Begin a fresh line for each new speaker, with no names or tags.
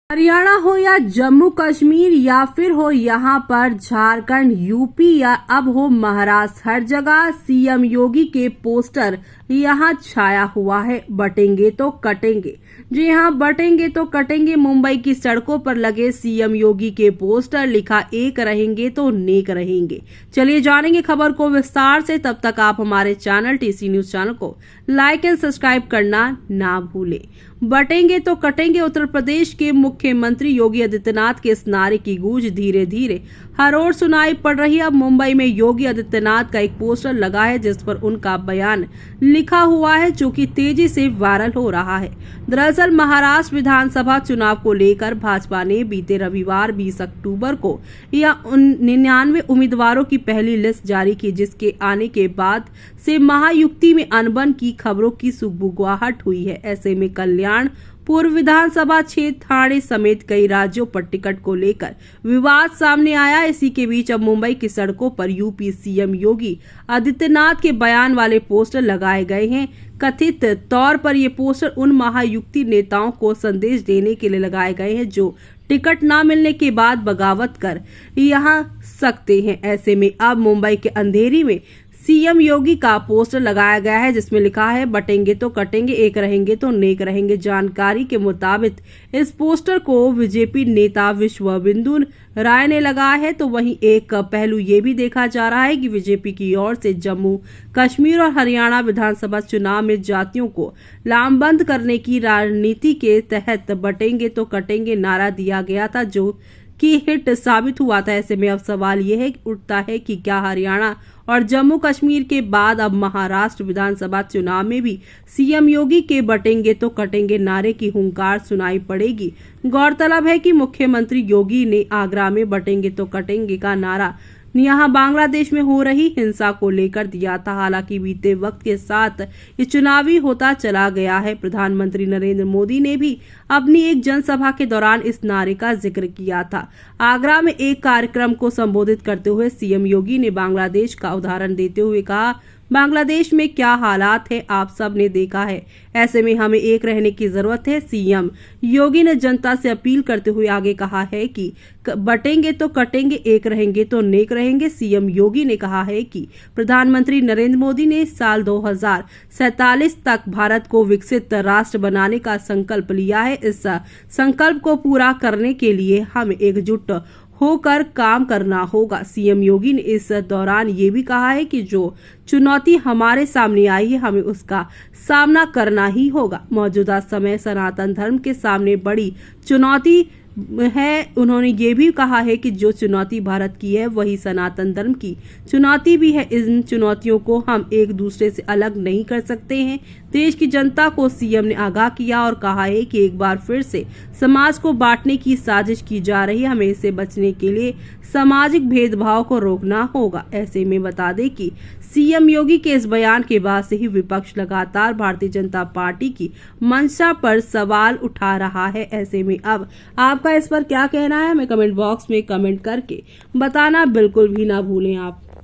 हरियाणा हो या जम्मू कश्मीर या फिर हो यहाँ पर झारखंड, यूपी या अब हो महाराष्ट्र, हर जगह सीएम योगी के पोस्टर यहाँ छाया हुआ है। बटेंगे तो कटेंगे। जी हाँ, बटेंगे तो कटेंगे। मुंबई की सड़कों पर लगे सीएम योगी के पोस्टर, लिखा एक रहेंगे तो नेक रहेंगे। चलिए जानेंगे खबर को विस्तार से। तब तक आप हमारे चैनल टीसी न्यूज चैनल को लाइक एंड सब्सक्राइब करना ना भूलें। बटेंगे तो कटेंगे। उत्तर प्रदेश के मुख्यमंत्री योगी आदित्यनाथ के इस नारे की गूंज धीरे धीरे हर ओर सुनाई पड़ रही है। अब मुंबई में योगी आदित्यनाथ का एक पोस्टर लगा है जिस पर उनका बयान लिखा हुआ है, जो कि तेजी से वायरल हो रहा है। दरअसल महाराष्ट्र विधानसभा चुनाव को लेकर भाजपा ने बीते रविवार 20 अक्टूबर को 99 उम्मीदवारों की पहली लिस्ट जारी की, जिसके आने के बाद से महायुति में अनबन की खबरों की सुगबुगाहट हुई है। ऐसे में कल्याण पूर्व विधानसभा क्षेत्र ठाणे समेत कई राज्यों पर टिकट को लेकर विवाद सामने आया। इसी के बीच अब मुंबई की सड़कों पर यूपी सीएम योगी आदित्यनाथ के बयान वाले पोस्टर लगाए गए हैं। कथित तौर पर ये पोस्टर उन महायुति नेताओं को संदेश देने के लिए लगाए गए हैं जो टिकट न मिलने के बाद बगावत कर यहाँ सकते हैं। ऐसे में अब मुंबई के अंधेरी में सीएम योगी का पोस्टर लगाया गया है जिसमें लिखा है बटेंगे तो कटेंगे, एक रहेंगे तो नेक रहेंगे। जानकारी के मुताबिक इस पोस्टर को बीजेपी नेता विश्वबंधु राय ने लगाया है। तो वहीं एक पहलू ये भी देखा जा रहा है कि बीजेपी की ओर से जम्मू कश्मीर और हरियाणा विधानसभा चुनाव में जातियों को लामबंद करने की रणनीति के तहत बटेंगे तो कटेंगे नारा दिया गया था, जो की हिट साबित हुआ था। ऐसे में अब सवाल यह उठता है कि क्या हरियाणा और जम्मू कश्मीर के बाद अब महाराष्ट्र विधानसभा चुनाव में भी सीएम योगी के बटेंगे तो कटेंगे नारे की हुंकार सुनाई पड़ेगी। गौरतलब है कि मुख्यमंत्री योगी ने आगरा में बटेंगे तो कटेंगे का नारा यहाँ बांग्लादेश में हो रही हिंसा को लेकर दिया था। हालांकि बीते वक्त के साथ ये चुनावी होता चला गया है। प्रधानमंत्री नरेंद्र मोदी ने भी अपनी एक जनसभा के दौरान इस नारे का जिक्र किया था। आगरा में एक कार्यक्रम को संबोधित करते हुए सीएम योगी ने बांग्लादेश का उदाहरण देते हुए कहा, बांग्लादेश में क्या हालात है आप सब ने देखा है। ऐसे में हमें एक रहने की जरूरत है। सीएम योगी ने जनता से अपील करते हुए आगे कहा है कि बटेंगे तो कटेंगे, एक रहेंगे तो नेक रहेंगे। सीएम योगी ने कहा है कि प्रधानमंत्री नरेंद्र मोदी ने साल 2047 तक भारत को विकसित राष्ट्र बनाने का संकल्प लिया है। इस संकल्प को पूरा करने के लिए हमें एकजुट होकर काम करना होगा। सीएम योगी ने इस दौरान ये भी कहा है कि जो चुनौती हमारे सामने आई है हमें उसका सामना करना ही होगा। मौजूदा समय सनातन धर्म के सामने बड़ी चुनौती है। उन्होंने ये भी कहा है कि जो चुनौती भारत की है वही सनातन धर्म की चुनौती भी है। इन चुनौतियों को हम एक दूसरे से अलग नहीं कर सकते हैं। देश की जनता को सीएम ने आगाह किया और कहा है कि एक बार फिर से समाज को बांटने की साजिश की जा रही है। हमें इससे बचने के लिए सामाजिक भेदभाव को रोकना होगा। ऐसे में बता दें कि सीएम योगी के इस बयान के बाद से ही विपक्ष लगातार भारतीय जनता पार्टी की मंशा पर सवाल उठा रहा है। ऐसे में अब आपका इस पर क्या कहना है, हमें कमेंट बॉक्स में कमेंट करके बताना बिल्कुल भी ना भूलें आप।